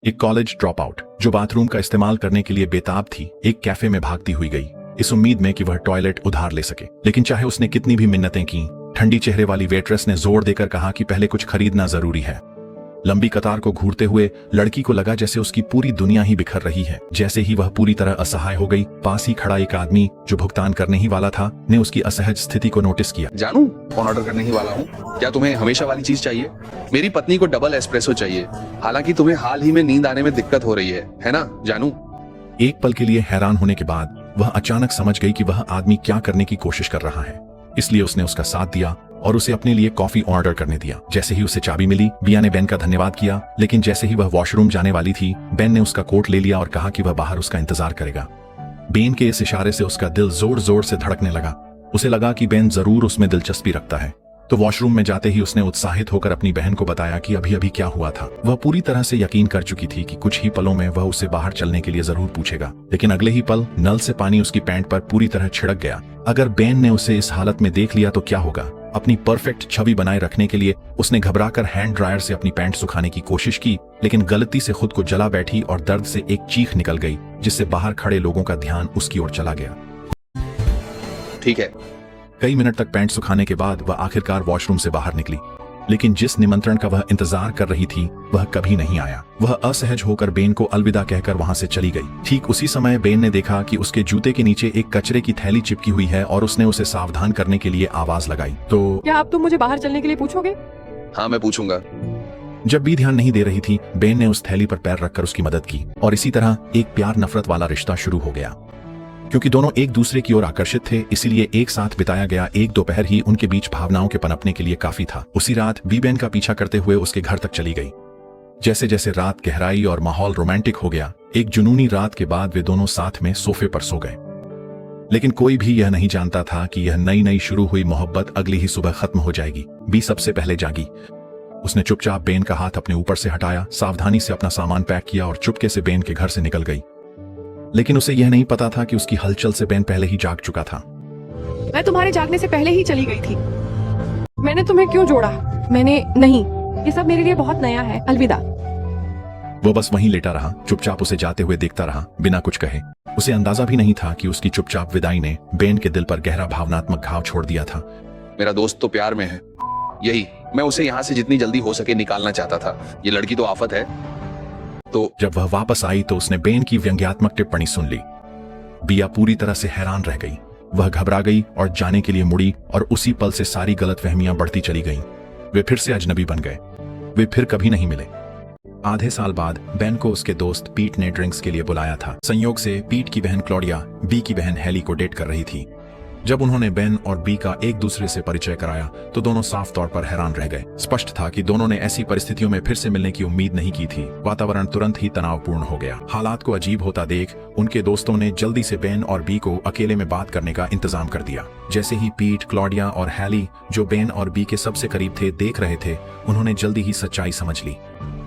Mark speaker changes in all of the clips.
Speaker 1: एक college drop out जो bathroom का इस्तेमाल करने के लिए बेताब थी, एक कैफे में भागती हुई गई, इस उम्मीद में कि वह टॉयलेट उधार ले सके। लेकिन चाहे उसने कितनी भी मिन्नतें की, ठंडी चेहरे वाली वेट्रेस ने जोर देकर कहा कि पहले कुछ खरीदना जरूरी है। लंबी कतार को घूरते हुए लड़की को लगा जैसे उसकी पूरी दुनिया ही बिखर रही है। जैसे ही वह पूरी तरह असहाय हो गई, पास ही खड़ा एक आदमी जो भुगतान करने ही वाला था ने उसकी असहज स्थिति को नोटिस किया।
Speaker 2: जानू, फोन ऑर्डर करने ही वाला हूँ। क्या तुम्हें हमेशा वाली चीज चाहिए? मेरी पत्नी को डबल एस्प्रेसो चाहिए। हालांकि तुम्हें हाल ही में नींद आने में दिक्कत हो रही है ना जानू?
Speaker 1: एक पल के लिए हैरान होने के बाद वह अचानक समझ गई कि वह आदमी क्या करने की कोशिश कर रहा है। इसलिए उसने उसका साथ दिया और उसे अपने लिए कॉफी ऑर्डर करने दिया। जैसे ही उसे चाबी मिली, बिया ने बेन का धन्यवाद किया, लेकिन जैसे ही वह वॉशरूम जाने वाली थी, बेन ने उसका कोट ले लिया और कहा कि वह बाहर उसका इंतजार करेगा। बेन के इस इशारे से उसका दिल जोर जोर से धड़कने लगा। उसे लगा कि बेन जरूर उसमें दिलचस्पी रखता है। तो वॉशरूम में जाते ही उसने उत्साहित होकर अपनी बहन को बताया कि अभी अभी क्या हुआ था। वह पूरी तरह से यकीन कर चुकी थी कि कुछ ही पलों में वह उसे बाहर चलने के लिए जरूर पूछेगा। लेकिन अगले ही पल नल से पानी उसकी पैंट पर पूरी तरह छिड़क गया। अगर बेन ने उसे इस हालत में देख लिया तो क्या होगा? अपनी परफेक्ट छवि बनाए रखने के लिए उसने घबराकर हैंड ड्रायर से अपनी पैंट सुखाने की कोशिश की, लेकिन गलती से खुद को जला बैठी और दर्द से एक चीख निकल गई, जिससे बाहर खड़े लोगों का ध्यान उसकी ओर चला गया।
Speaker 2: ठीक है।
Speaker 1: कई मिनट तक पैंट सुखाने के बाद वह आखिरकार वॉशरूम से बाहर निकली, लेकिन जिस निमंत्रण का वह इंतजार कर रही थी वह कभी नहीं आया। वह असहज होकर बेन को अलविदा कहकर वहां से चली गई। ठीक उसी समय बेन ने देखा कि उसके जूते के नीचे एक कचरे की थैली चिपकी हुई है और उसने उसे सावधान करने के लिए आवाज लगाई। तो
Speaker 3: क्या आप तुम मुझे बाहर चलने के लिए पूछोगे?
Speaker 2: हाँ, मैं पूछूंगा।
Speaker 1: जब भी ध्यान नहीं दे रही थी, बेन ने उस थैली पर पैर रखकर उसकी मदद की और इसी तरह एक प्यार नफरत वाला रिश्ता शुरू हो गया। क्योंकि दोनों एक दूसरे की ओर आकर्षित थे, इसीलिए एक साथ बिताया गया एक दोपहर ही उनके बीच भावनाओं के पनपने के लिए काफी था। उसी रात बी बेन का पीछा करते हुए उसके घर तक चली गई। जैसे जैसे रात गहराई और माहौल रोमांटिक हो गया, एक जुनूनी रात के बाद वे दोनों साथ में सोफे पर सो गए। लेकिन कोई भी यह नहीं जानता था कि यह नई नई शुरू हुई मोहब्बत अगली ही सुबह खत्म हो जाएगी। बी सबसे पहले जागी। उसने चुपचाप बेन का हाथ अपने ऊपर से हटाया, सावधानी से अपना सामान पैक किया और चुपके से बेन के घर से निकल गई। लेकिन उसे यह नहीं पता था कि उसकी हलचल से बेन पहले ही जाग चुका था।
Speaker 3: मैं तुम्हारे जागने से पहले ही चली गई थी। मैंने तुम्हें क्यों जोड़ा? मैंने नहीं। ये सब मेरे लिए बहुत नया है। अलविदा।
Speaker 1: वो बस वहीं लेटा रहा, चुपचाप उसे जाते हुए देखता रहा, बिना कुछ कहे। उसे अंदाजा भी नहीं था कि उसकी चुपचाप विदाई ने बेन के दिल पर गहरा भावनात्मक घाव छोड़ दिया था।
Speaker 2: मेरा दोस्त तो प्यार में है। यही, मैं उसे यहाँ से जितनी जल्दी हो सके निकालना चाहता था। ये लड़की तो आफत है। तो
Speaker 1: जब वह वापस आई तो उसने बेन की व्यंग्यात्मक टिप्पणी सुन ली। बिया पूरी तरह से हैरान रह गई। वह घबरा गई और जाने के लिए मुड़ी और उसी पल से सारी गलतफहमियां बढ़ती चली गईं। वे फिर से अजनबी बन गए। वे फिर कभी नहीं मिले। आधे साल बाद बेन को उसके दोस्त पीट ने ड्रिंक्स के लिए बुलाया था। संयोग से पीट की बहन क्लॉडिया बी की बहन हेली को डेट कर रही थी। जब उन्होंने बेन और बी का एक दूसरे से परिचय कराया तो दोनों साफ तौर पर हैरान रह गए। स्पष्ट था कि दोनों ने ऐसी परिस्थितियों में फिर से मिलने की उम्मीद नहीं की थी। वातावरण तुरंत ही तनावपूर्ण हो गया। हालात को अजीब होता देख उनके दोस्तों ने जल्दी से बेन और बी को अकेले में बात करने का इंतजाम कर दिया। जैसे ही पीट, क्लॉडिया और हैली, जो बेन और बी के सबसे करीब थे, देख रहे थे, उन्होंने जल्दी ही सच्चाई समझ ली।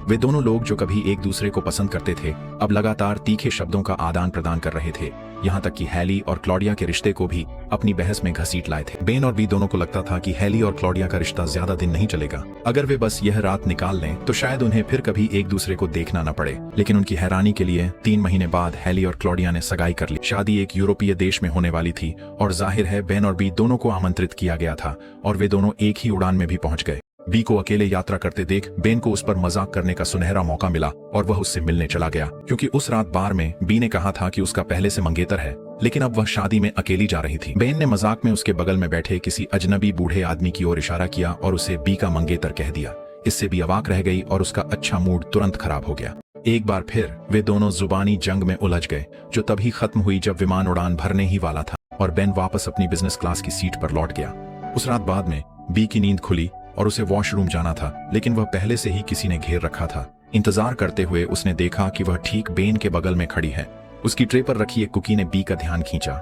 Speaker 1: वे दोनों लोग जो कभी एक दूसरे को पसंद करते थे, अब लगातार तीखे शब्दों का आदान प्रदान कर रहे थे। यहाँ तक कि हैली और क्लॉडिया के रिश्ते को भी अपनी बहस में घसीट लाए थे। बेन और बी दोनों को लगता था कि हैली और क्लॉडिया का रिश्ता ज्यादा दिन नहीं चलेगा। अगर वे बस यह रात निकाल लें तो शायद उन्हें फिर कभी एक दूसरे को देखना न पड़े। लेकिन उनकी हैरानी के लिए 3 महीने बाद हैली और क्लॉडिया ने सगाई कर ली। शादी एक यूरोपीय देश में होने वाली थी और जाहिर है बेन और बी दोनों को आमंत्रित किया गया था और वे दोनों एक ही उड़ान में भी पहुंच गए। बी को अकेले यात्रा करते देख बेन को उस पर मजाक करने का सुनहरा मौका मिला और वह उससे मिलने चला गया। क्योंकि उस रात बार में बी ने कहा था कि उसका पहले से मंगेतर है, लेकिन अब वह शादी में अकेली जा रही थी। बेन ने मजाक में उसके बगल में बैठे किसी अजनबी बूढ़े आदमी की ओर इशारा किया और उसे बी का मंगेतर कह दिया। इससे बी अवाक रह गई और उसका अच्छा मूड तुरंत खराब हो गया। एक बार फिर वे दोनों जुबानी जंग में उलझ गए, जो तभी खत्म हुई जब विमान उड़ान भरने ही वाला था और बेन वापस अपनी बिजनेस क्लास की सीट पर लौट गया। उस रात बाद में बी की नींद खुली और उसे वॉशरूम जाना था, लेकिन वह पहले से ही किसी ने घेर रखा था। इंतजार करते हुए उसने देखा कि वह ठीक बेन के बगल में खड़ी है। उसकी ट्रे पर रखी एक कुकी ने बी का ध्यान खींचा।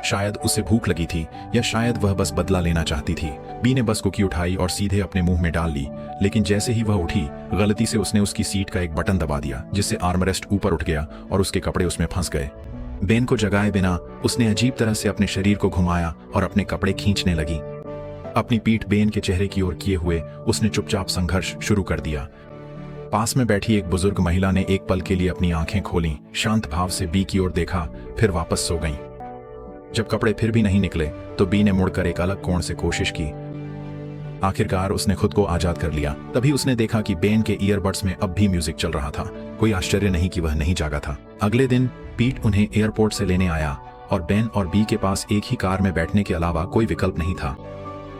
Speaker 1: शायद उसे भूख लगी थी या शायद वह बस बदला लेना चाहती थी। बी ने बस कुकी उठाई और सीधे अपने मुंह में डाल ली, लेकिन जैसे ही वह उठी, गलती से उसने उसकी सीट का एक बटन दबा दिया, जिससे आर्मरेस्ट ऊपर उठ गया और उसके कपड़े उसमें फंस गए। बेन को जगाए बिना उसने अजीब तरह से अपने शरीर को घुमाया और अपने कपड़े खींचने लगी। अपनी पीठ बेन के चेहरे की ओर किए हुए उसने चुपचाप संघर्ष शुरू कर दिया। पास में बैठी एक बुजुर्ग महिला ने एक पल के लिए अपनी आंखें खोलीं, शांत भाव से बी की ओर देखा, फिर वापस सो गईं। जब कपड़े फिर भी नहीं निकले तो बी ने मुड़कर एक अलग कोण से कोशिश की। आखिरकार उसने खुद को आजाद कर लिया। तभी उसने देखा कि बेन के ईयरबड्स में अब भी म्यूजिक चल रहा था। कोई आश्चर्य नहीं कि वह नहीं जागा था। अगले दिन पीट उन्हें एयरपोर्ट से लेने आया और बेन और बी के पास एक ही कार में बैठने के अलावा कोई विकल्प नहीं था।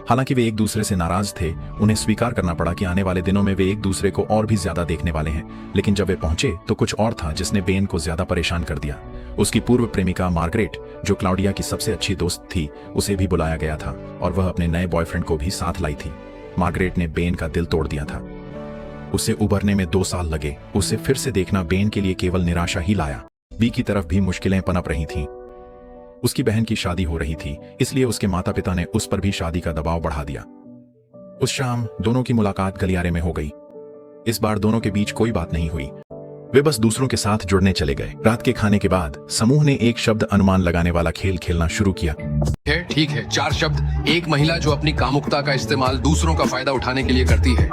Speaker 1: हालांकि वे एक दूसरे से नाराज थे, उन्हें स्वीकार करना पड़ा कि आने वाले दिनों में वे एक दूसरे को और भी ज्यादा देखने वाले हैं। लेकिन जब वे पहुंचे तो कुछ और था जिसने बेन को ज्यादा परेशान कर दिया। उसकी पूर्व प्रेमिका मार्गरेट, जो क्लाउडिया की सबसे अच्छी दोस्त थी, उसे भी बुलाया गया था और वह अपने नए बॉयफ्रेंड को भी साथ लाई थी। मार्गरेट ने बेन का दिल तोड़ दिया था। उसे उबरने में 2 साल लगे। उसे फिर से देखना बेन के लिए केवल निराशा ही लाया। बी की तरफ भी मुश्किलें पनप रही थीं। उसकी बहन की शादी हो रही थी, इसलिए उसके माता पिता ने उस पर भी शादी का दबाव बढ़ा दिया। उस शाम दोनों की मुलाकात गलियारे में हो गई। इस बार दोनों के बीच कोई बात नहीं हुई। वे बस दूसरों के साथ जुड़ने चले गए। रात के खाने के बाद समूह ने एक शब्द अनुमान लगाने वाला खेल खेलना शुरू किया।
Speaker 4: ठीक है, 4 शब्द। एक महिला जो अपनी कामुकता का इस्तेमाल दूसरों का फायदा उठाने के लिए करती है।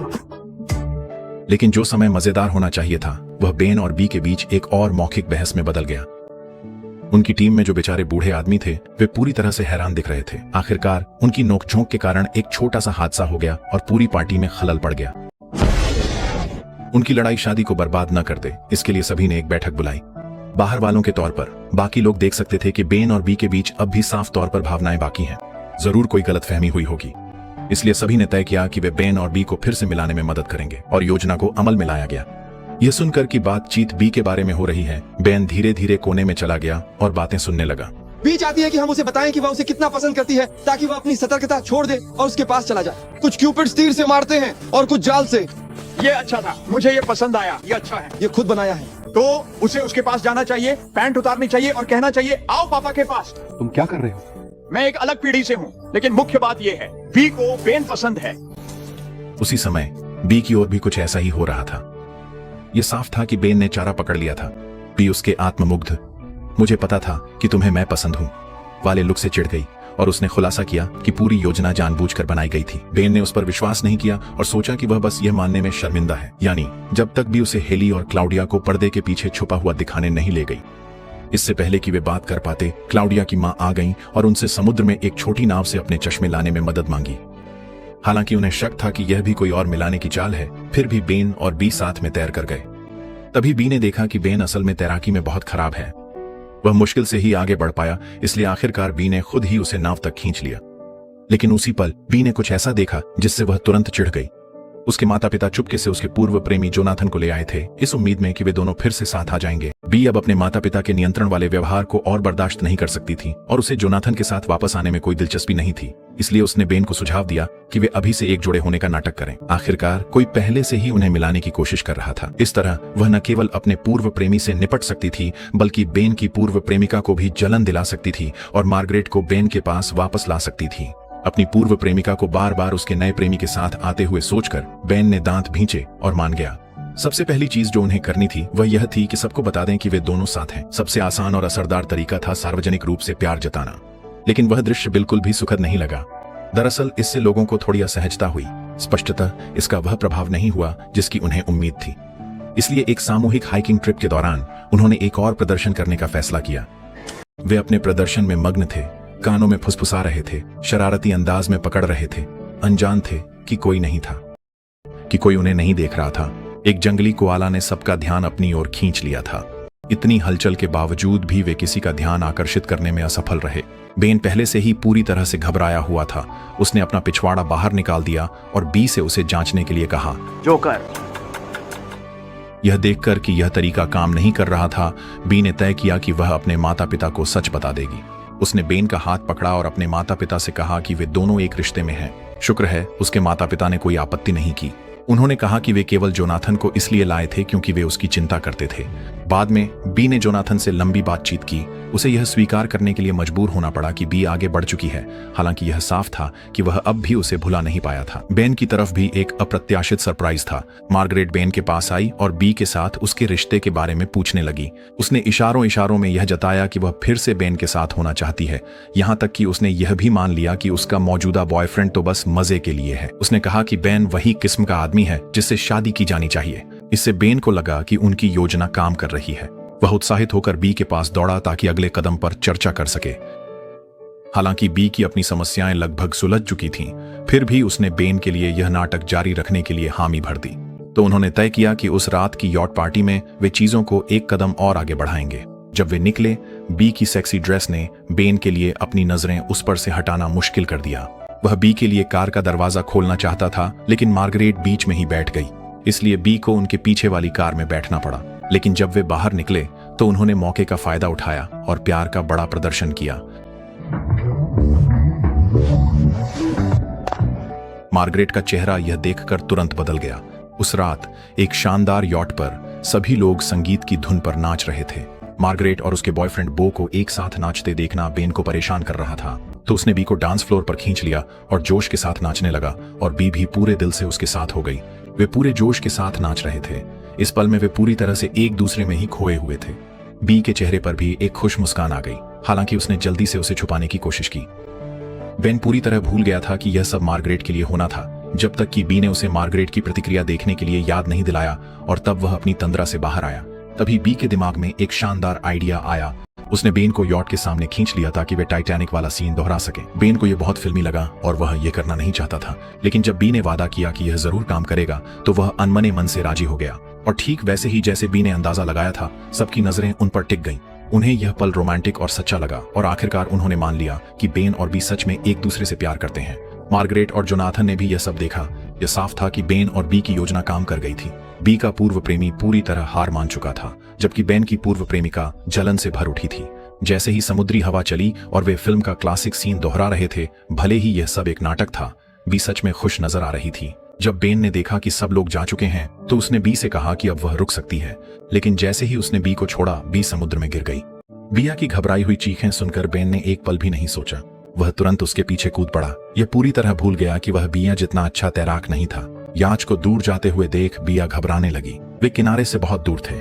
Speaker 1: लेकिन जो समय मजेदार होना चाहिए था, वह बेन और बी के बीच एक और मौखिक बहस में बदल गया। उनकी टीम में जो बेचारे बूढ़े आदमी थे, वे पूरी तरह से हैरान दिख रहे थे। आखिरकार उनकी नोकझोंक के कारण एक छोटा सा हादसा हो गया और पूरी पार्टी में खलल पड़ गया। उनकी लड़ाई शादी को बर्बाद न कर दे, इसके लिए सभी ने एक बैठक बुलाई। बाहर वालों के तौर पर बाकी लोग देख सकते थे कि बेन और बी के बीच अब भी साफ तौर पर भावनाएं बाकी हैं। जरूर कोई गलतफहमी हुई होगी। इसलिए सभी ने तय किया कि वे बेन और बी को फिर से मिलाने में मदद करेंगे और योजना को अमल में लाया गया। यह सुनकर कि बातचीत बी के बारे में हो रही है, बेन धीरे धीरे कोने में चला गया और बातें सुनने लगा।
Speaker 5: बी चाहती है कि हम उसे बताएं कि वह उसे कितना पसंद करती है, ताकि वह अपनी सतर्कता छोड़ दे और उसके पास चला जाए। कुछ क्यूपिड्स तीर से मारते हैं और कुछ जाल से।
Speaker 6: ये अच्छा था, मुझे ये पसंद आया, ये अच्छा है।
Speaker 5: ये खुद बनाया है।
Speaker 6: तो उसे उसके पास जाना चाहिए, पैंट उतारनी चाहिए और कहना चाहिए, आओ पापा के पास।
Speaker 2: तुम क्या कर रहे हो?
Speaker 6: मैं एक अलग पीढ़ी से हूँ, लेकिन मुख्य बात ये है, बी को बेन पसंद है।
Speaker 1: उसी समय बी की ओर भी कुछ ऐसा ही हो रहा था। यह साफ था कि बेन ने चारा पकड़ लिया था। बी उसके आत्ममुग्ध "मुझे पता था कि तुम्हें मैं पसंद हूं" वाले लुक से चिढ़ गई और उसने खुलासा किया कि पूरी योजना जानबूझकर बनाई गई थी। बेन ने उस पर विश्वास नहीं किया और सोचा कि वह बस यह मानने में शर्मिंदा है, यानी जब तक भी उसे हेली और क्लाउडिया को पर्दे के पीछे छुपा हुआ दिखाने नहीं ले गई। इससे पहले कि वे बात कर पाते, क्लाउडिया की मां आ गईं और उनसे समुद्र में एक छोटी नाव से अपने चश्मे लाने में मदद मांगी। हालांकि उन्हें शक था कि यह भी कोई और मिलाने की चाल है, फिर भी बेन और बी साथ में तैर कर गए। तभी बी ने देखा कि बेन असल में तैराकी में बहुत खराब है। वह मुश्किल से ही आगे बढ़ पाया, इसलिए आखिरकार बी ने खुद ही उसे नाव तक खींच लिया। लेकिन उसी पल बी ने कुछ ऐसा देखा जिससे वह तुरंत चिढ़ गई। उसके माता पिता चुपके से उसके पूर्व प्रेमी जोनाथन को ले आए थे, इस उम्मीद में कि वे दोनों फिर से साथ आ जाएंगे। बी अब अपने माता पिता के नियंत्रण वाले व्यवहार को और बर्दाश्त नहीं कर सकती थी और उसे जोनाथन के साथ वापस आने में कोई दिलचस्पी नहीं थी। इसलिए उसने बेन को सुझाव दिया कि वे अभी से एक जोड़े होने का नाटक करें। आखिरकार कोई पहले से ही उन्हें मिलाने की कोशिश कर रहा था। इस तरह वह न केवल अपने पूर्व प्रेमी से निपट सकती थी, बल्कि बेन की पूर्व प्रेमिका को भी जलन दिला सकती थी और मार्गरेट को बेन के पास वापस ला सकती थी। अपनी पूर्व प्रेमिका को बार बार उसके नए प्रेमी के साथ आते हुए सोचकर बेन ने दांत भींचे और मान गया। सबसे पहली चीज जो उन्हें करनी थी वह यह थी कि सबको बता दें कि वे दोनों साथ हैं। सबसे आसान और असरदार तरीका था सार्वजनिक रूप से प्यार जताना, लेकिन वह दृश्य बिल्कुल भी सुखद नहीं लगा। दरअसल इससे लोगों को थोड़ी असहजता हुई। स्पष्टतः इसका वह प्रभाव नहीं हुआ जिसकी उन्हें उम्मीद थी। इसलिए एक सामूहिक हाइकिंग ट्रिप के दौरान उन्होंने एक और प्रदर्शन करने का फैसला किया। वे अपने प्रदर्शन में मग्न थे, कानों में फुसफुसा रहे थे, शरारती अंदाज में पकड़ रहे थे। अनजान थे कि कोई नहीं था, कि कोई उन्हें नहीं देख रहा था। एक जंगली कोआला ने सबका ध्यान अपनी ओर खींच लिया था। इतनी हलचल के बावजूद भी वे किसी का ध्यान आकर्षित करने में असफल रहे। बेन पहले से ही पूरी तरह से घबराया हुआ था। उसने अपना पिछवाड़ा बाहर निकाल दिया और बी से उसे जांचने के लिए कहा,
Speaker 6: जोकर।
Speaker 1: यह देखकर कि यह तरीका काम नहीं कर रहा था, बी ने तय किया कि वह अपने माता पिता को सच बता देगी। उसने बेन का हाथ पकड़ा और अपने माता पिता से कहा कि वे दोनों एक रिश्ते में हैं। शुक्र है उसके माता पिता ने कोई आपत्ति नहीं की। उन्होंने कहा कि वे केवल जोनाथन को इसलिए लाए थे क्योंकि वे उसकी चिंता करते थे। बाद में बी ने जोनाथन से लंबी बातचीत की। उसे यह स्वीकार करने के लिए मजबूर होना पड़ा कि बी आगे बढ़ चुकी है, हालांकि यह साफ था कि वह अब भी उसे भुला नहीं पाया था। बेन की तरफ भी एक अप्रत्याशित सरप्राइज था। मार्गरेट बेन के पास आई और बी के साथ उसके रिश्ते के बारे में पूछने लगी। उसने इशारों इशारों में यह जताया कि वह फिर से बेन के साथ होना चाहती है। यहाँ तक कि उसने यह भी मान लिया कि उसका मौजूदा बॉयफ्रेंड तो बस मजे के लिए है। उसने कहा कि बेन वही किस्म का आदमी है जिससे शादी की जानी चाहिए। इससे बेन को लगा कि उनकी योजना काम कर रही है। वह उत्साहित होकर बी के पास दौड़ा ताकि अगले कदम पर चर्चा कर सके। हालांकि बी की अपनी समस्याएं लगभग सुलझ चुकी थीं, फिर भी उसने बेन के लिए यह नाटक जारी रखने के लिए हामी भर दी। तो उन्होंने तय किया कि उस रात की यॉट पार्टी में वे चीजों को एक कदम और आगे बढ़ाएंगे। जब वे निकले, बी की सेक्सी ड्रेस ने बेन के लिए अपनी नजरें उस पर से हटाना मुश्किल कर दिया। वह बी के लिए कार का दरवाजा खोलना चाहता था, लेकिन मार्गरेट बीच में ही बैठ गई। इसलिए बी को उनके पीछे वाली कार में बैठना पड़ा। लेकिन जब वे बाहर निकले तो उन्होंने मौके का फायदा उठाया और प्यार का बड़ा प्रदर्शन किया। मार्गरेट का चेहरा यह देखकर तुरंत बदल गया। उस रात एक शानदार यॉट पर सभी लोग संगीत की धुन पर नाच रहे थे। मार्गरेट और उसके बॉयफ्रेंड बो को एक साथ नाचते देखना बेन को परेशान कर रहा था, तो उसने बी को डांस फ्लोर पर खींच लिया और जोश के साथ नाचने लगा, और बी भी पूरे दिल से उसके साथ हो गई। वे पूरे जोश के साथ नाच रहे थे। इस पल में वे पूरी तरह से एक दूसरे में ही खोए हुए थे। बी के चेहरे पर भी एक खुश मुस्कान आ गई, हालांकि उसने जल्दी से उसे छुपाने की कोशिश की। बेन पूरी तरह भूल गया था कि यह सब मार्गरेट के लिए होना था, जब तक कि बी ने उसे मार्गरेट की प्रतिक्रिया देखने के लिए याद नहीं दिलाया, और तब वह अपनी तंद्रा से बाहर आया। तभी बी के दिमाग में एक शानदार आइडिया आया। उसने बेन को यॉट के सामने खींच लिया ताकि वे टाइटैनिक वाला सीन दोहरा सके। बेन को यह बहुत फिल्मी लगा और वह यह करना नहीं चाहता था, लेकिन जब बी ने वादा किया कि यह जरूर काम करेगा तो वह अनमने मन से राजी हो गया। और ठीक वैसे ही जैसे बी ने अंदाजा लगाया था, सबकी नजरें उन पर टिक गईं। उन्हें यह पल रोमांटिक और सच्चा लगा, और आखिरकार उन्होंने मान लिया कि बेन और बी सच में एक दूसरे से प्यार करते हैं। मार्गरेट और जोनाथन ने भी यह सब देखा। यह साफ था कि बेन और बी की योजना काम कर गई थी। बी का पूर्व प्रेमी पूरी तरह हार मान चुका था, जबकि बेन की पूर्व प्रेमिका जलन से भर उठी थी। जैसे ही समुद्री हवा चली और वे फिल्म का क्लासिक सीन दोहरा रहे थे, भले ही यह सब एक नाटक था, बी सच में खुश नजर आ रही थी। जब बेन ने देखा कि सब लोग जा चुके हैं, तो उसने बी से कहा कि अब वह रुक सकती है, लेकिन जैसे ही उसने बी को छोड़ा, बी समुद्र में गिर गई। बिया की घबराई हुई चीखें सुनकर बेन ने एक पल भी नहीं सोचा। वह तुरंत उसके पीछे कूद पड़ा। यह पूरी तरह भूल गया कि वह बिया जितना अच्छा तैराक नहीं था। याच को दूर जाते हुए देख बिया घबराने लगी। वे किनारे से बहुत दूर थे।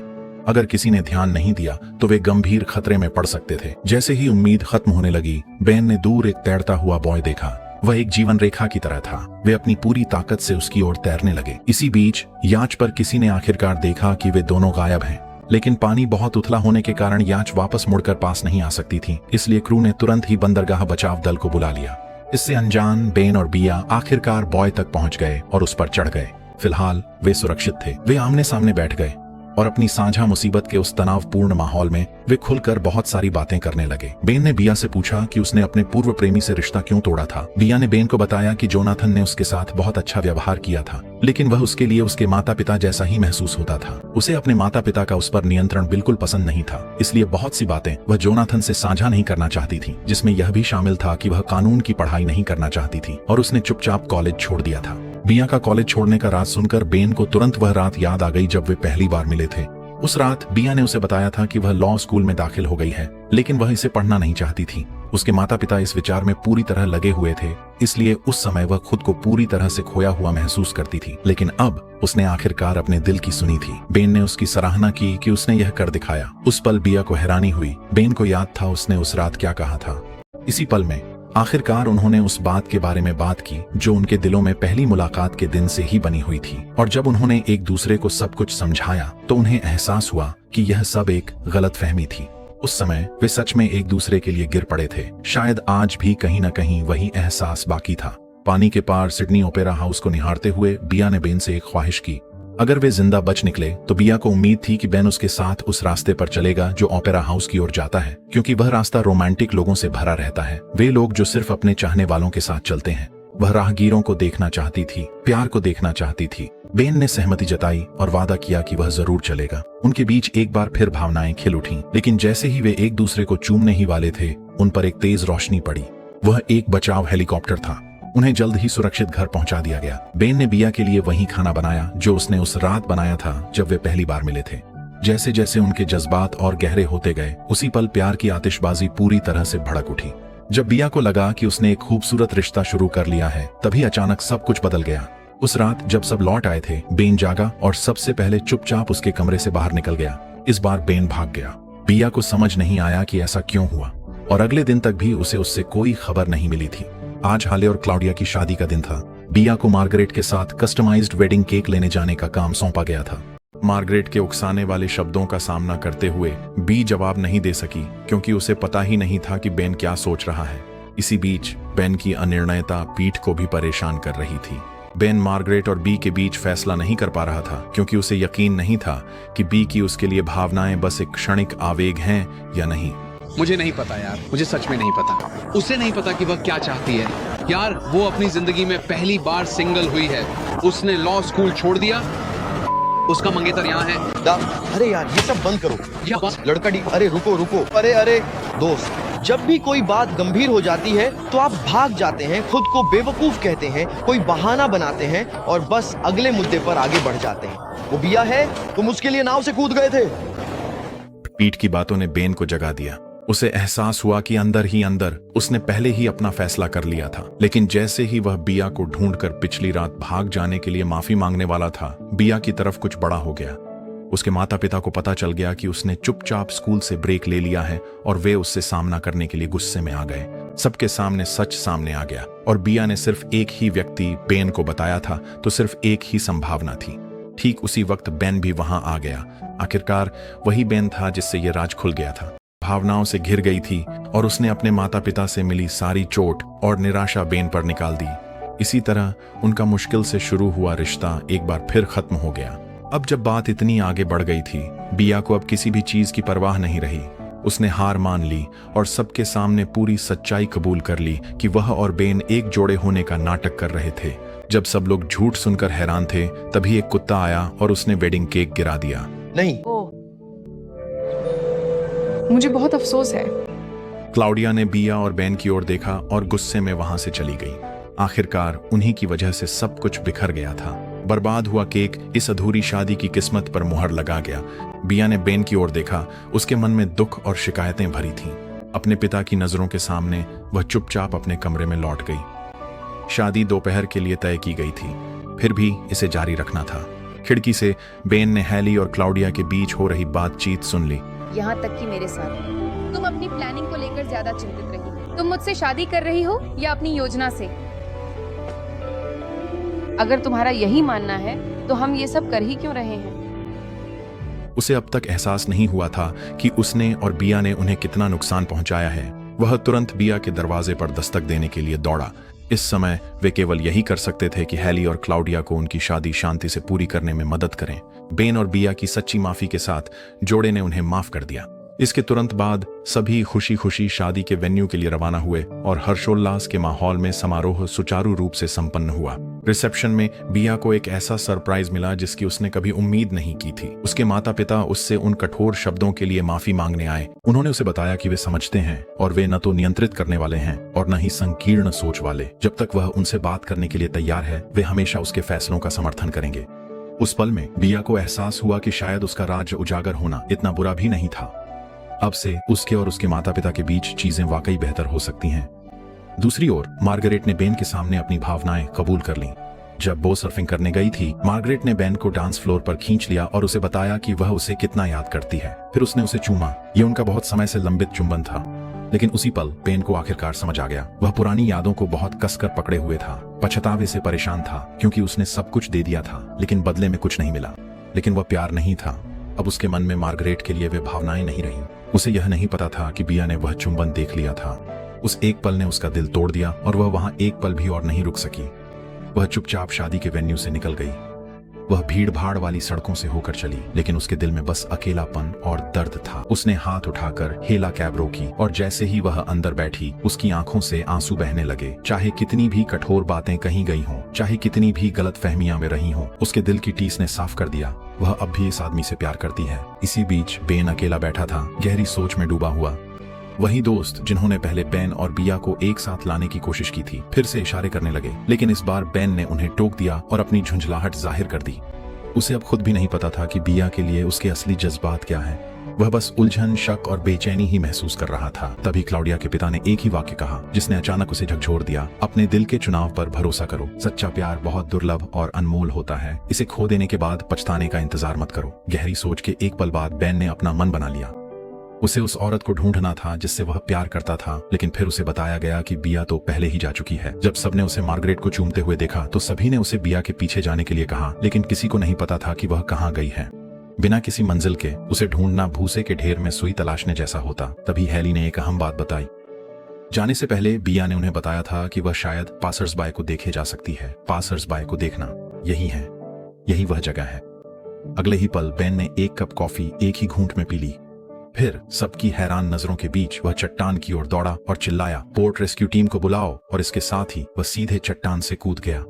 Speaker 1: अगर किसी ने ध्यान नहीं दिया तो वे गंभीर खतरे में पड़ सकते थे। जैसे ही उम्मीद खत्म होने लगी, बेन ने दूर एक तैरता हुआ बॉय देखा। वह एक जीवन रेखा की तरह था। वे अपनी पूरी ताकत से उसकी ओर तैरने लगे। इसी बीच याच पर किसी ने आखिरकार देखा कि वे दोनों गायब हैं, लेकिन पानी बहुत उथला होने के कारण याच वापस मुड़कर पास नहीं आ सकती थी। इसलिए क्रू ने तुरंत ही बंदरगाह बचाव दल को बुला लिया। इससे अनजान बेन और बिया आखिरकार बॉय तक पहुंच गए और उस पर चढ़ गए। फिलहाल वे सुरक्षित थे। वे आमने सामने बैठ गए और अपनी साझा मुसीबत के उस तनावपूर्ण माहौल में वे खुलकर बहुत सारी बातें करने लगे। बेन ने बिया से पूछा कि उसने अपने पूर्व प्रेमी से रिश्ता क्यों तोड़ा था। बिया ने बेन को बताया कि जोनाथन ने उसके साथ बहुत अच्छा व्यवहार किया था, लेकिन वह उसके लिए उसके माता पिता जैसा ही महसूस होता था। उसे अपने माता पिता का उस पर नियंत्रण बिल्कुल पसंद नहीं था, इसलिए बहुत सी बातें वह जोनाथन से साझा नहीं करना चाहती थी, जिसमें यह भी शामिल था कि वह कानून की पढ़ाई नहीं करना चाहती थी और उसने चुपचाप कॉलेज छोड़ दिया था। बिया का कॉलेज छोड़ने का राज सुनकर बेन को तुरंत वह रात याद आ गई जब वे पहली बार मिले थे। उस रात बिया ने उसे बताया था कि वह लॉ स्कूल में दाखिल हो गई है, लेकिन वह इसे पढ़ना नहीं चाहती थी। उसके माता पिता इस विचार में पूरी तरह लगे हुए थे, इसलिए उस समय वह खुद को पूरी तरह से खोया हुआ महसूस करती थी। लेकिन अब उसने आखिरकार अपने दिल की सुनी थी। बेन ने उसकी सराहना की कि उसने यह कर दिखाया। उस पल बिया को हैरानी हुई। बेन को याद था उसने उस रात क्या कहा था। इसी पल में आखिरकार उन्होंने उस बात के बारे में बात की जो उनके दिलों में पहली मुलाकात के दिन से ही बनी हुई थी। और जब उन्होंने एक दूसरे को सब कुछ समझाया तो उन्हें एहसास हुआ कि यह सब एक गलतफहमी थी। उस समय वे सच में एक दूसरे के लिए गिर पड़े थे। शायद आज भी कहीं न कहीं वही एहसास बाकी था। पानी के पार सिडनी ओपेरा हाउस को निहारते हुए बिया ने बेन से एक ख्वाहिश की। अगर वे जिंदा बच निकले तो बिया को उम्मीद थी कि बेन उसके साथ उस रास्ते पर चलेगा जो ओपेरा हाउस की ओर जाता है, क्योंकि वह रास्ता रोमांटिक लोगों से भरा रहता है। वे लोग जो सिर्फ अपने चाहने वालों के साथ चलते हैं। वह राहगीरों को देखना चाहती थी, प्यार को देखना चाहती थी। बेन ने सहमति जताई और वादा किया कि वह जरूर चलेगा। उनके बीच एक बार फिर भावनाएं खिल उठीं, लेकिन जैसे ही वे एक दूसरे को चूमने ही वाले थे, उन पर एक तेज रोशनी पड़ी। वह एक बचाव हेलीकॉप्टर था। उन्हें जल्द ही सुरक्षित घर पहुंचा दिया गया। बेन ने बिया के लिए वही खाना बनाया जो उसने उस रात बनाया था जब वे पहली बार मिले थे। जैसे जैसे उनके जज्बात और गहरे होते गए, उसी पल प्यार की आतिशबाजी पूरी तरह से भड़क उठी। जब बिया को लगा कि उसने एक खूबसूरत रिश्ता शुरू कर लिया है, तभी अचानक सब कुछ बदल गया। उस रात जब सब लौट आए थे, बेन जागा और सबसे पहले चुपचाप उसके कमरे से बाहर निकल गया। इस बार बेन भाग गया। बिया को समझ नहीं आया कि ऐसा क्यों हुआ, और अगले दिन तक भी उसे उससे कोई खबर नहीं मिली थी। आज हाले और क्लाउडिया की शादी का दिन था। बिया को मार्गरेट के साथ कस्टमाइज्ड वेडिंग केक लेने जाने का काम सौंपा गया था। मार्गरेट के उकसाने वाले शब्दों का सामना करते हुए बी जवाब नहीं दे सकी, क्योंकि उसे पता ही नहीं था कि बेन क्या सोच रहा है। इसी बीच बेन की अनिर्णयता पीट को भी परेशान कर रही थी। बेन मार्गरेट और बी के बीच फैसला नहीं कर पा रहा था, क्योंकि उसे यकीन नहीं था कि बी की उसके लिए भावनाएं बस एक क्षणिक आवेग हैं या नहीं।
Speaker 4: मुझे नहीं पता यार, मुझे सच में नहीं पता। उसे नहीं पता कि वह क्या चाहती है। यार वो अपनी जिंदगी में पहली बार सिंगल हुई है। उसने लॉ स्कूल छोड़ दिया। उसका मंगेतर यहाँ है।
Speaker 5: अरे यार ये सब बंद करो। लड़का अरे रुको रुको, अरे दोस्त, जब भी कोई बात गंभीर हो जाती है तो आप भाग जाते हैं, खुद को बेवकूफ कहते हैं, कोई बहाना बनाते हैं और बस अगले मुद्दे पर आगे बढ़ जाते हैं। वो बिया है, तुम उसके लिए नाव से कूद गए थे।
Speaker 1: पीट की बातों ने बेन को जगा दिया। उसे एहसास हुआ कि अंदर ही अंदर उसने पहले ही अपना फैसला कर लिया था, लेकिन जैसे ही वह बिया को ढूंढकर पिछली रात भाग जाने के लिए माफी मांगने वाला था, बिया की तरफ कुछ बड़ा हो गया। उसके माता पिता को पता चल गया कि उसने चुपचाप स्कूल से ब्रेक ले लिया है और वे उससे सामना करने के लिए गुस्से में आ गए। सबके सामने सच सामने आ गया और बिया ने सिर्फ एक ही व्यक्ति बेन को बताया था, तो सिर्फ एक ही संभावना थी। ठीक उसी वक्त बेन भी वहां आ गया। आखिरकार वही बेन था जिससे यह राज खुल गया था। भावनाओं से घिर गई थी और उसने अपने माता पिता से मिली सारी चोट और निराशा बेन पर निकाल दी। इसी तरह उनका मुश्किल से शुरू हुआ रिश्ता एक बार फिर खत्म हो गया। अब जब बात इतनी आगे बढ़ गई थी, बिया को अब किसी भी चीज की परवाह नहीं रही। उसने हार मान ली और सबके सामने पूरी सच्चाई कबूल कर ली कि वह और बेन एक जोड़े होने का नाटक कर रहे थे। जब सब लोग झूठ सुनकर हैरान थे, तभी एक कुत्ता आया और उसने वेडिंग केक गिरा दिया।
Speaker 5: नहीं,
Speaker 3: मुझे बहुत अफसोस है।
Speaker 1: क्लाउडिया ने बिया और बेन की ओर देखा और गुस्से में वहां से चली गई। आखिरकार उन्हीं की वजह से सब कुछ बिखर गया था। बर्बाद हुआ केक इस अधूरी शादी की किस्मत पर मुहर लगा गया। बिया ने बेन की ओर देखा। उसके मन में दुख और शिकायतें भरी थीं। अपने पिता की नजरों के सामने वह चुपचाप अपने कमरे में लौट गई। शादी दोपहर के लिए तय की गई थी, फिर भी इसे जारी रखना था। खिड़की से बेन ने हैली और क्लाउडिया के बीच हो रही बातचीत सुन ली।
Speaker 7: यहाँ तक कि मेरे साथ तुम अपनी प्लानिंग को लेकर ज्यादा चिंतित रही। तुम मुझसे शादी कर रही हो या अपनी योजना से? अगर तुम्हारा यही मानना है तो हम ये सब कर ही क्यों रहे हैं?
Speaker 1: उसे अब तक एहसास नहीं हुआ था कि उसने और बिया ने उन्हें कितना नुकसान पहुंचाया है। वह तुरंत बिया के दरवाजे पर दस्तक देने के लिए दौड़ा। इस समय वे केवल यही कर सकते थे कि हैली और क्लाउडिया को उनकी शादी शांति से पूरी करने में मदद करें। बेन और बिया की सच्ची माफी के साथ जोड़े ने उन्हें माफ कर दिया। इसके तुरंत बाद सभी खुशी खुशी शादी के वेन्यू के लिए रवाना हुए और हर्षोल्लास के माहौल में समारोह सुचारू रूप से संपन्न हुआ। रिसेप्शन में बिया को एक ऐसा सरप्राइज मिला जिसकी उसने कभी उम्मीद नहीं की थी। उसके माता पिता उससे उन कठोर शब्दों के लिए माफी मांगने आए। उन्होंने उसे बताया कि वे समझते हैं और वे न तो नियंत्रित करने वाले हैं और न ही संकीर्ण सोच वाले। जब तक वह उनसे बात करने के लिए तैयार है, वे हमेशा उसके फैसलों का समर्थन करेंगे। उस पल में बिया को एहसास हुआ कि शायद उसका राज्य उजागर होना इतना बुरा भी नहीं था। अब से उसके और उसके माता पिता के बीच चीजें वाकई बेहतर हो सकती हैं। दूसरी ओर मार्गरेट ने बेन के सामने अपनी भावनाएं कबूल कर लीं। जब वो सर्फिंग करने गई थी, मार्गरेट ने बेन को डांस फ्लोर पर खींच लिया और उसे बताया कि वह उसे कितना याद करती है। फिर उसने उसे चूमा। ये उनका बहुत समय से लंबित चुंबन था। लेकिन उसी पल बेन को आखिरकार समझ आ गया। वह पुरानी यादों को बहुत कसकर पकड़े हुए था। पछतावे से परेशान था, क्योंकि उसने सब कुछ दे दिया था लेकिन बदले में कुछ नहीं मिला। लेकिन वह प्यार नहीं था। अब उसके मन में मार्गरेट के लिए वे भावनाएं नहीं रहीं। उसे यह नहीं पता था कि बिया ने वह चुंबन देख लिया था। उस एक पल ने उसका दिल तोड़ दिया और वह वहां एक पल भी और नहीं रुक सकी। वह चुपचाप शादी के वेन्यू से निकल गई। वह भीड़ भाड़ वाली सड़कों से होकर चली, लेकिन उसके दिल में बस अकेलापन और दर्द था। उसने हाथ उठाकर हेला कैब रोकी और जैसे ही वह अंदर बैठी, उसकी आंखों से आंसू बहने लगे। चाहे कितनी भी कठोर बातें कही गई हों, चाहे कितनी भी गलतफहमियां में रही हों, उसके दिल की टीस ने साफ कर दिया। वह अब भी इस आदमी से प्यार करती है। इसी बीच बेन अकेला बैठा था, गहरी सोच में डूबा हुआ। वही दोस्त जिन्होंने पहले बेन और बिया को एक साथ लाने की कोशिश की थी, फिर से इशारे करने लगे। लेकिन इस बार बेन ने उन्हें टोक दिया और अपनी झुंझलाहट जाहिर कर दी। उसे अब खुद भी नहीं पता था कि बिया के लिए उसके असली जज्बात क्या हैं। वह बस उलझन, शक और बेचैनी ही महसूस कर रहा था। तभी क्लाउडिया के पिता ने एक ही वाक्य कहा, जिसने अचानक उसे झकझोर दिया। अपने दिल के चुनाव पर भरोसा करो। सच्चा प्यार बहुत दुर्लभ और अनमोल होता है। इसे खो देने के बाद पछताने का इंतजार मत करो। गहरी सोच के एक पल बाद बेन ने अपना मन बना लिया। उसे उस औरत को ढूंढना था जिससे वह प्यार करता था। लेकिन फिर उसे बताया गया कि बिया तो पहले ही जा चुकी है। जब सबने उसे मार्गरेट को चूमते हुए देखा तो सभी ने उसे बिया के पीछे जाने के लिए कहा, लेकिन किसी को नहीं पता था कि वह कहाँ गई है। बिना किसी मंजिल के उसे ढूंढना भूसे के ढेर में सुई तलाशने जैसा होता। तभी हैली ने एक अहम बात बताई। जाने से पहले बिया ने उन्हें बताया था कि वह शायद पासर्स बाय को देखे जा सकती है। पासर्स बाय को देखना यही है, यही वह जगह है। अगले ही पल बेन ने एक कप कॉफी एक ही घूंट में पी ली। फिर सबकी हैरान नजरों के बीच वह चट्टान की ओर दौड़ा और चिल्लाया, पोर्ट रेस्क्यू टीम को बुलाओ। और इसके साथ ही वह सीधे चट्टान से कूद गया।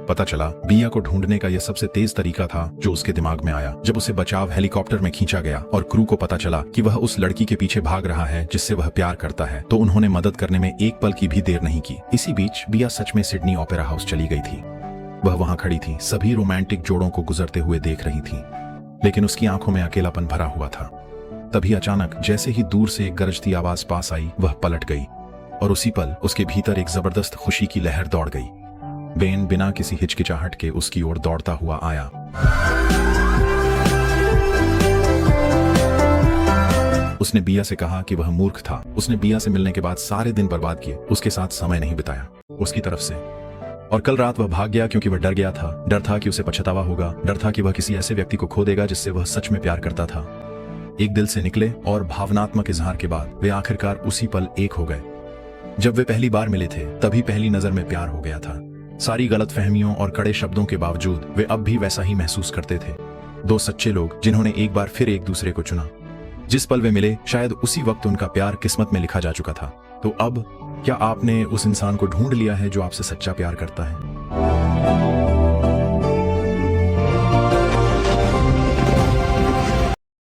Speaker 1: पता चला बिया को ढूंढने का यह सबसे तेज तरीका था जो उसके दिमाग में आया जब उसे बचाव हेलीकॉप्टर में खींचा गया और क्रू को पता चला कि वह उस लड़की के पीछे भाग रहा है जिससे वह प्यार करता है, तो उन्होंने मदद करने में एक पल की भी देर नहीं की। इसी बीच बिया सच में सिडनी ओपेरा हाउस चली गई थी। वह वहां खड़ी थी, सभी रोमांटिक जोड़ों को गुजरते हुए देख रही थी, लेकिन उसकी आंखों में अकेलापन भरा हुआ था। तभी अचानक जैसे ही दूर से एक गरजती आवाज पास आई, वह पलट गई और उसी पल उसके भीतर एक जबरदस्त खुशी की लहर दौड़ गई। बेन बिना किसी हिचकिचाहट के उसकी ओर दौड़ता हुआ आया। उसने बिया से कहा कि वह मूर्ख था। उसने बिया से मिलने के बाद सारे दिन बर्बाद किए, उसके साथ समय नहीं बिताया उसकी तरफ से। और कल रात वह भाग गया क्योंकि वह डर गया था। डर था कि उसे पछतावा होगा, डर था कि वह किसी ऐसे व्यक्ति को खो देगा जिससे वह सच में प्यार करता था। एक दिल से निकले और भावनात्मक इजहार के बाद वे आखिरकार उसी पल एक हो गए। जब वे पहली बार मिले थे तभी पहली नजर में प्यार हो गया था। सारी गलतफहमियों और कड़े शब्दों के बावजूद वे अब भी वैसा ही महसूस करते थे। दो सच्चे लोग जिन्होंने एक बार फिर एक दूसरे को चुना। जिस पल वे मिले शायद उसी वक्त उनका प्यार किस्मत में लिखा जा चुका था। तो अब क्या आपने उस इंसान को ढूंढ लिया है जो आपसे सच्चा प्यार करता है?